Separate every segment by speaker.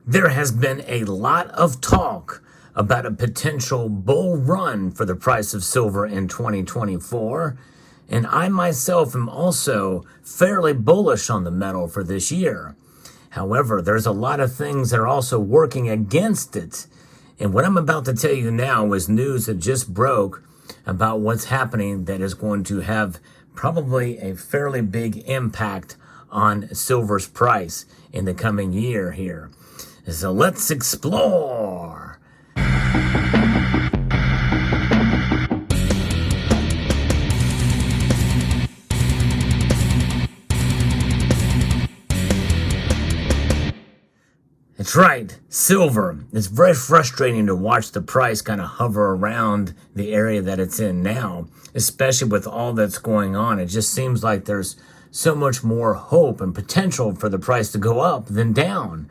Speaker 1: There has been a lot of talk about a potential bull run for the price of silver in 2024, and I myself am also fairly bullish on the metal for this year. However, there's a lot of things that are also working against it, and what I'm about to tell you now is news that just broke about what's happening that is going to have probably a fairly big impact on silver's price in the coming year here. So let's explore. That's right, silver. It's very frustrating to watch the price kind of hover around the area that it's in now, especially with all that's going on. It just seems like there's so much more hope and potential for the price to go up than down.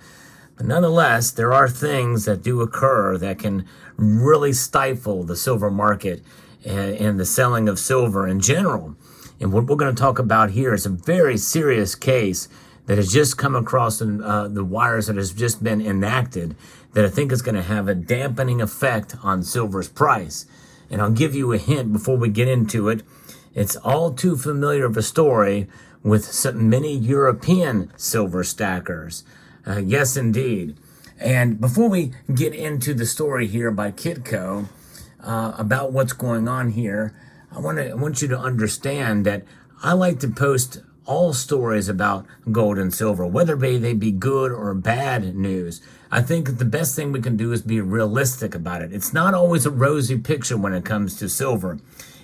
Speaker 1: But nonetheless, there are things that do occur that can really stifle the silver market and the selling of silver in general. And what we're going to talk about here is a very serious case that has just come across the wires, that has just been enacted, that I think is going to have a dampening effect on silver's price. And I'll give you a hint before we get into it. It's all too familiar of a story with many European silver stackers. Yes, indeed. And before we get into the story here by Kitco about what's going on here, I want you to understand that I like to post all stories about gold and silver, whether they be good or bad news. I think the best thing we can do is be realistic about it. It's not always a rosy picture when it comes to silver,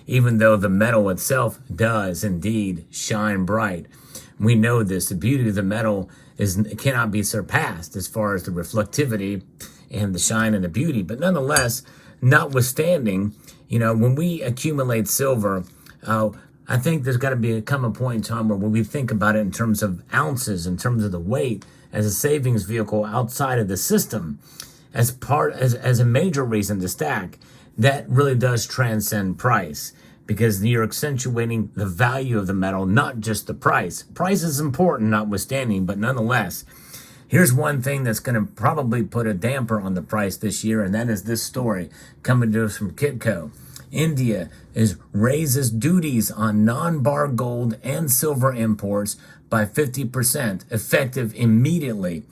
Speaker 1: even though the metal itself does indeed shine bright. We know this. The beauty of the metal cannot be surpassed as far as the reflectivity and the shine and the beauty. But nonetheless, notwithstanding, when we accumulate silver, I think there's got to come a point in time where when we think about it in terms of ounces, in terms of the weight, as a savings vehicle outside of the system, as a major reason to stack, that really does transcend price, because you're accentuating the value of the metal, not just the price. Price is important, notwithstanding, but nonetheless, here's one thing that's going to probably put a damper on the price this year, and that is this story coming to us from Kitco. India raises duties on non-bar gold and silver imports by 50%, effective immediately.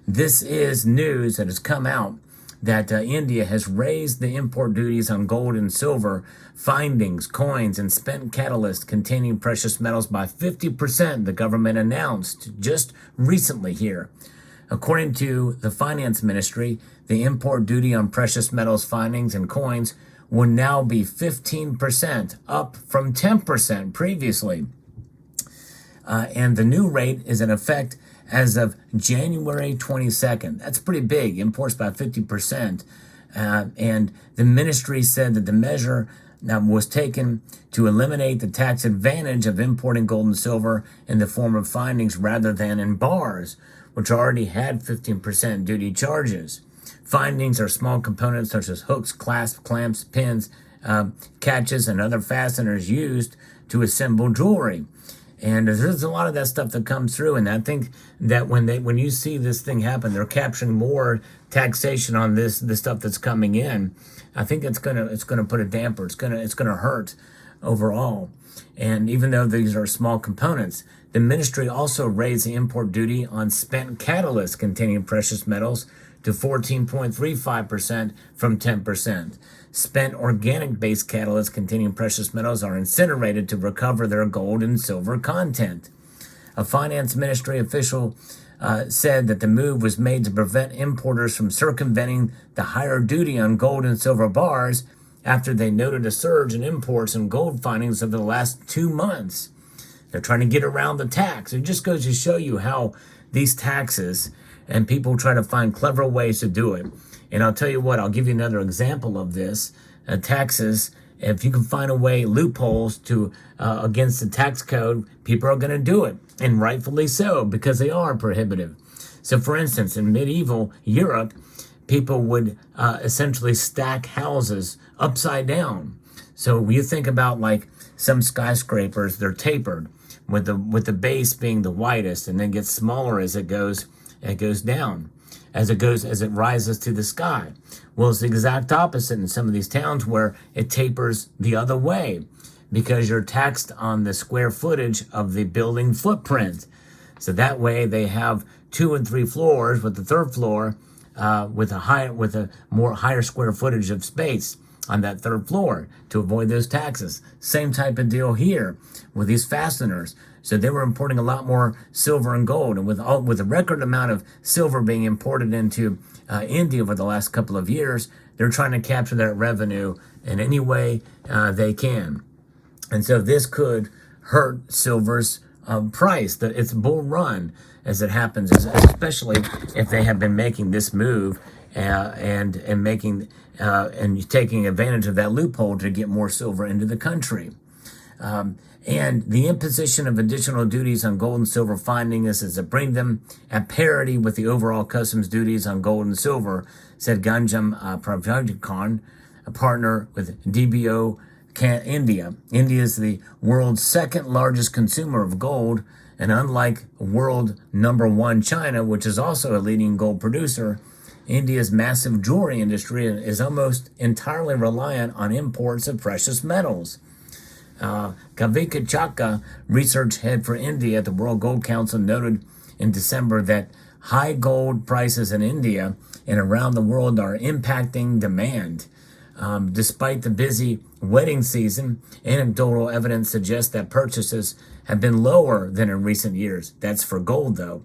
Speaker 1: This is news that has come out that India has raised the import duties on gold and silver findings, coins, and spent catalyst containing precious metals by 50%, the government announced just recently here. According to the finance ministry, the import duty on precious metals findings and coins will now be 15%, up from 10% previously. And the new rate is in effect as of January 22nd. That's pretty big, imports by 50%. And the ministry said that the measure was taken to eliminate the tax advantage of importing gold and silver in the form of findings rather than in bars, which already had 15% duty charges. Findings are small components such as hooks, clasps, clamps, pins, catches, and other fasteners used to assemble jewelry. And there's a lot of that stuff that comes through, and I think that when you see this thing happen, they're capturing more taxation on the stuff that's coming in. I think it's gonna put a damper. It's gonna hurt overall. And even though these are small components, the ministry also raised the import duty on spent catalysts containing precious metals to 14.35% from 10%. Spent organic-based catalysts containing precious metals are incinerated to recover their gold and silver content. A finance ministry official said that the move was made to prevent importers from circumventing the higher duty on gold and silver bars after they noted a surge in imports and gold findings over the last 2 months. They're trying to get around the tax. It just goes to show you how these taxes and people try to find clever ways to do it. And I'll tell you what, I'll give you another example of this. Taxes, if you can find a way, loopholes to against the tax code, people are going to do it. And rightfully so, because they are prohibitive. So for instance, in medieval Europe, people would essentially stack houses upside down. So you think about like some skyscrapers, they're tapered with the base being the widest, and then gets smaller as it goes down. as it rises to the sky. Well, it's the exact opposite in some of these towns where it tapers the other way because you're taxed on the square footage of the building footprint. So that way they have 2 and 3 floors, with the third floor with a more higher square footage of space on that third floor to avoid those taxes. Same type of deal here with these fasteners. So they were importing a lot more silver and gold, and with a record amount of silver being imported into India over the last couple of years, they're trying to capture that revenue in any way they can. And so this could hurt silver's price, its bull run as it happens, especially if they have been making this move and taking advantage of that loophole to get more silver into the country. And the imposition of additional duties on gold and silver findings is to bring them at parity with the overall customs duties on gold and silver, said Ganjam Pravjadkar, a partner with DBO India. India is the world's second largest consumer of gold, and unlike world number 1 China, which is also a leading gold producer, India's massive jewelry industry is entirely reliant on imports of precious metals. Kavika Chaka, research head for India at the World Gold Council, noted in December that high gold prices in India and around the world are impacting demand. Despite the busy wedding season, anecdotal evidence suggests that purchases have been lower than in recent years. That's for gold, though.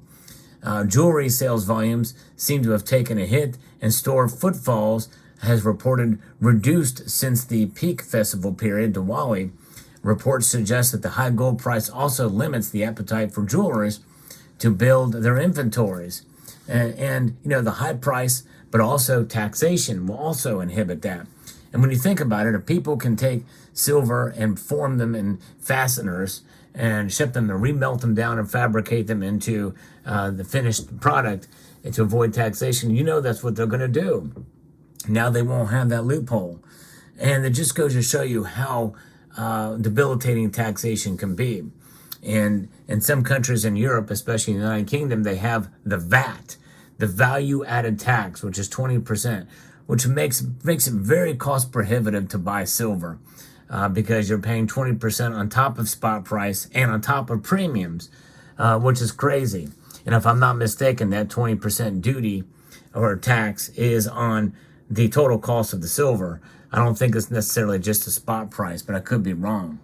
Speaker 1: Jewelry sales volumes seem to have taken a hit, and store footfalls has reported reduced since the peak festival period, Diwali. Reports suggest that the high gold price also limits the appetite for jewelers to build their inventories. And the high price, but also taxation will also inhibit that. And when you think about it, if people can take silver and form them in fasteners and ship them and remelt them down and fabricate them into the finished product and to avoid taxation, that's what they're going to do. Now they won't have that loophole. And it just goes to show you how debilitating taxation can be. And in some countries in Europe, especially in the United Kingdom, they have the VAT, the value added tax, which is 20%, which makes it very cost prohibitive to buy silver because you're paying 20% on top of spot price and on top of premiums, which is crazy. And if I'm not mistaken, that 20% duty or tax is on the total cost of the silver. I don't think it's necessarily just a spot price, but I could be wrong.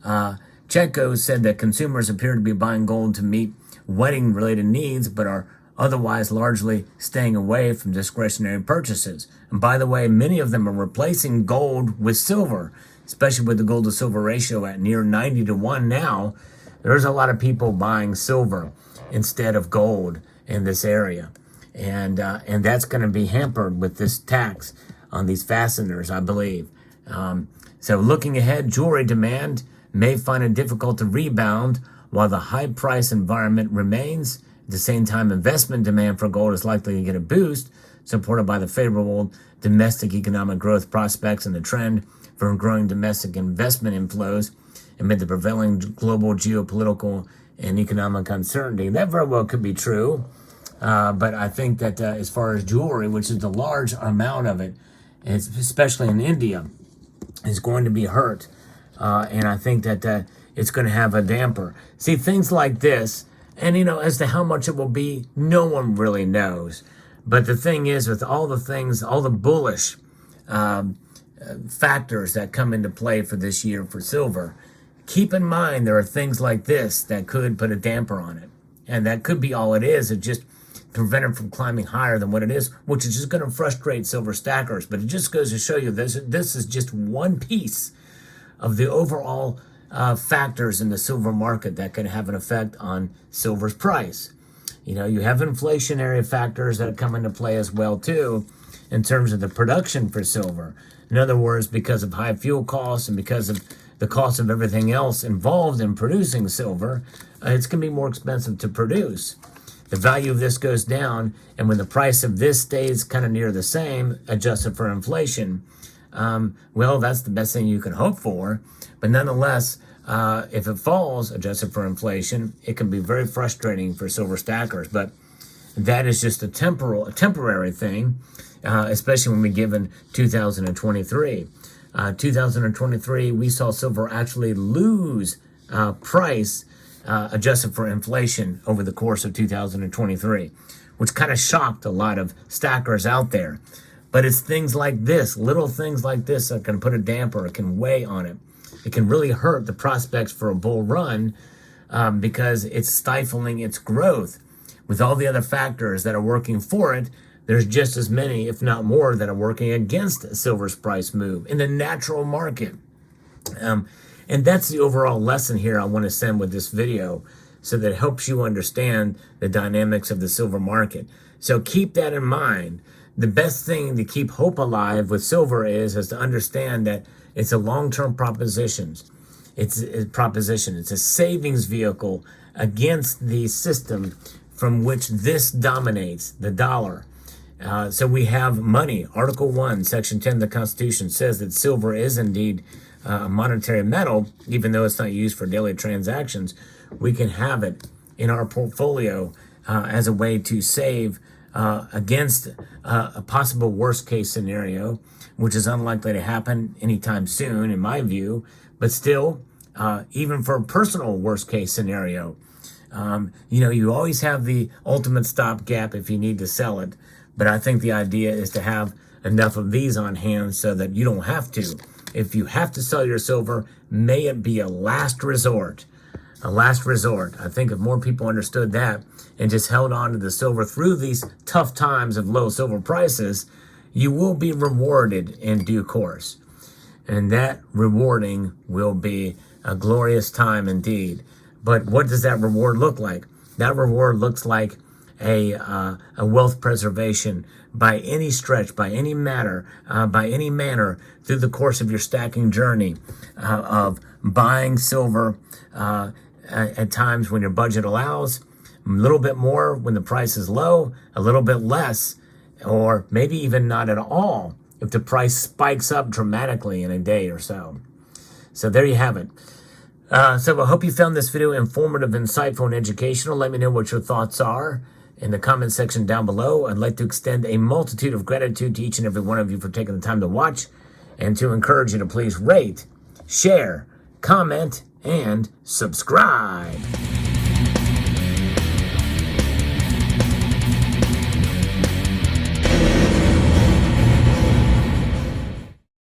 Speaker 1: Chetko said that consumers appear to be buying gold to meet wedding-related needs, but are otherwise largely staying away from discretionary purchases. And by the way, many of them are replacing gold with silver, especially with the gold to silver ratio at near 90-1 now. There's a lot of people buying silver instead of gold in this area. And that's going to be hampered with this tax on these fasteners, I believe. So looking ahead, jewelry demand may find it difficult to rebound while the high price environment remains. At the same time, investment demand for gold is likely to get a boost, supported by the favorable domestic economic growth prospects and the trend for growing domestic investment inflows amid the prevailing global geopolitical and economic uncertainty. That very well could be true, but I think that as far as jewelry, which is a large amount of it, especially in India, is going to be hurt, and I think that it's going to have a damper. See, things like this, and as to how much it will be, no one really knows. But the thing is, with all the things, all the bullish factors that come into play for this year for silver, keep in mind there are things like this that could put a damper on it. And that could be all it is. It just prevent it from climbing higher than what it is, which is just going to frustrate silver stackers. But it just goes to show you this is just one piece of the overall factors in the silver market that can have an effect on silver's price. You have inflationary factors that come into play as well too, in terms of the production for silver. In other words, because of high fuel costs and because of the cost of everything else involved in producing silver, it's going to be more expensive to produce. The value of this goes down, and when the price of this stays kind of near the same, adjusted for inflation, well, that's the best thing you can hope for. But nonetheless, if it falls, adjusted for inflation, it can be very frustrating for silver stackers. But that is just a temporary thing, especially when we give in 2023. 2023, we saw silver actually lose price adjusted for inflation over the course of 2023, which kind of shocked a lot of stackers out there. But it's things like this, little things like this that can put a damper, it can weigh on it. It can really hurt the prospects for a bull run because it's stifling its growth. With all the other factors that are working for it, there's just as many, if not more, that are working against silver's price move in the natural market. And that's the overall lesson here I want to send with this video, so that it helps you understand the dynamics of the silver market. So keep that in mind. The best thing to keep hope alive with silver is to understand that it's a long-term proposition. It's a savings vehicle against the system from which this dominates, the dollar. So we have money. Article 1, Section 10 of the Constitution says that silver is indeed a monetary metal, even though it's not used for daily transactions. We can have it in our portfolio as a way to save against a possible worst case scenario, which is unlikely to happen anytime soon, in my view. But still, even for a personal worst case scenario, you always have the ultimate stopgap if you need to sell it. But I think the idea is to have enough of these on hand so that you don't have to. If you have to sell your silver, may it be a last resort. A last resort. I think if more people understood that and just held on to the silver through these tough times of low silver prices, you will be rewarded in due course. And that rewarding will be a glorious time indeed. But what does that reward look like? That reward looks like a wealth preservation by any stretch, by any manner through the course of your stacking journey of buying silver at times when your budget allows, a little bit more when the price is low, a little bit less, or maybe even not at all if the price spikes up dramatically in a day or so. So there you have it. So I hope you found this video informative, insightful, and educational. Let me know what your thoughts are in the comment section down below. I'd like to extend a multitude of gratitude to each and every one of you for taking the time to watch, and to encourage you to please rate, share, comment, and subscribe.